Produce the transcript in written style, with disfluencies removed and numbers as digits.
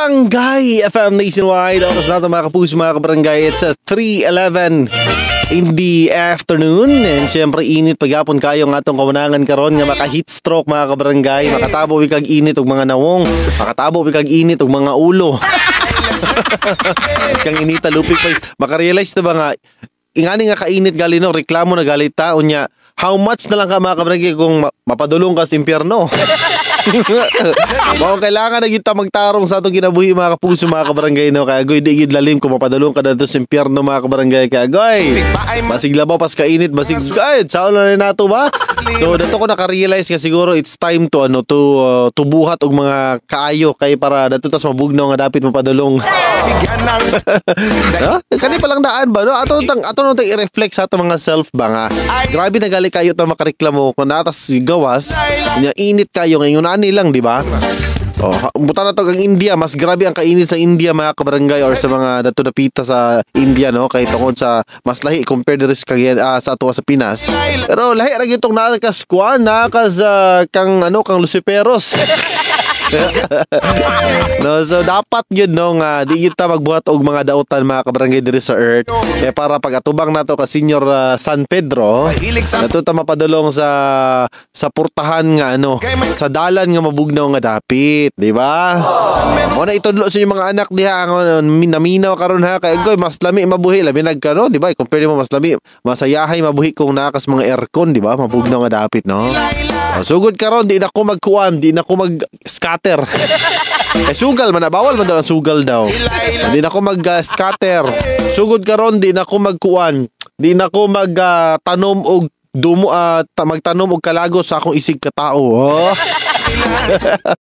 Barangay FM Nationwide. Oras natin mga kapuso, mga kabarangay. It's 3:11 in the afternoon. And syempre init pagyapon kayo ng atong kawanangan karon nga maka-heat stroke mga kabarangay. Makatabo ikag init og mga nawong. Makatabo ikag init og mga ulo. Kang inita lupig pa. Makarealize na ba nga ingani nga kainit gali no, reklamo na gali taon niya. How much na lang ka mga kabarangay kung mapadulong ka sa impyerno? Kung kailangan na kita magtarong sa atong kinabuhi mga kapuso, mga kabarangay no. Kaya goy di gid lalim kung mapadulong ka na sa impyerno mga kabarangay. Kaya goy basig labaw pas kainit, basig guys sao na nato ba. So dato ko naka-realize nga siguro it's time to to buhat og mga kaayo kay para dato tas mabugnaw nga dapit mapadulong. Kani pa lang daan ba no, ato nang i-reflect sa ato mga self ba nga grabe na gali kayo ta makareklamo kun atas gawas nya init kayo ngayon ani lang di ba. Buta na to ang India, mas grabe ang kainit sa India mga kabarangay or sa mga dato napita sa India no, kay tungod sa mas lahi compared ris kag sa ato sa Pinas. Pero lahi ra gyud tong nakas kuan nakas kang kang Luciferos. No, so dapat yun no nga di kita magbuhat og mga dautan mga kabarangay diri sa Earth kaya para pag atubang nato ka Senior San Pedro nato ta mapadulong sa purtahan nga sa dalan nga mabugnaw nga dapit, di ba? Mo na itudlo sa inyong mga anak diha naminaw karon ha kay goy mas lami mabuhi labi nagkano, di ba? Compare mo mas lami masayahay mabuhi kung nakas mga aircon, di ba? Mabugnaw nga dapit no. Sugod karon di na ko magkuan, di na ko mag-scatter. Sugal man bawal man daw ang sugal daw. Di na ko mag-scatter. Sugod karon di na ko magkuan, di na ko magtanom og magtanom og kalagos sa akong isig ka tao.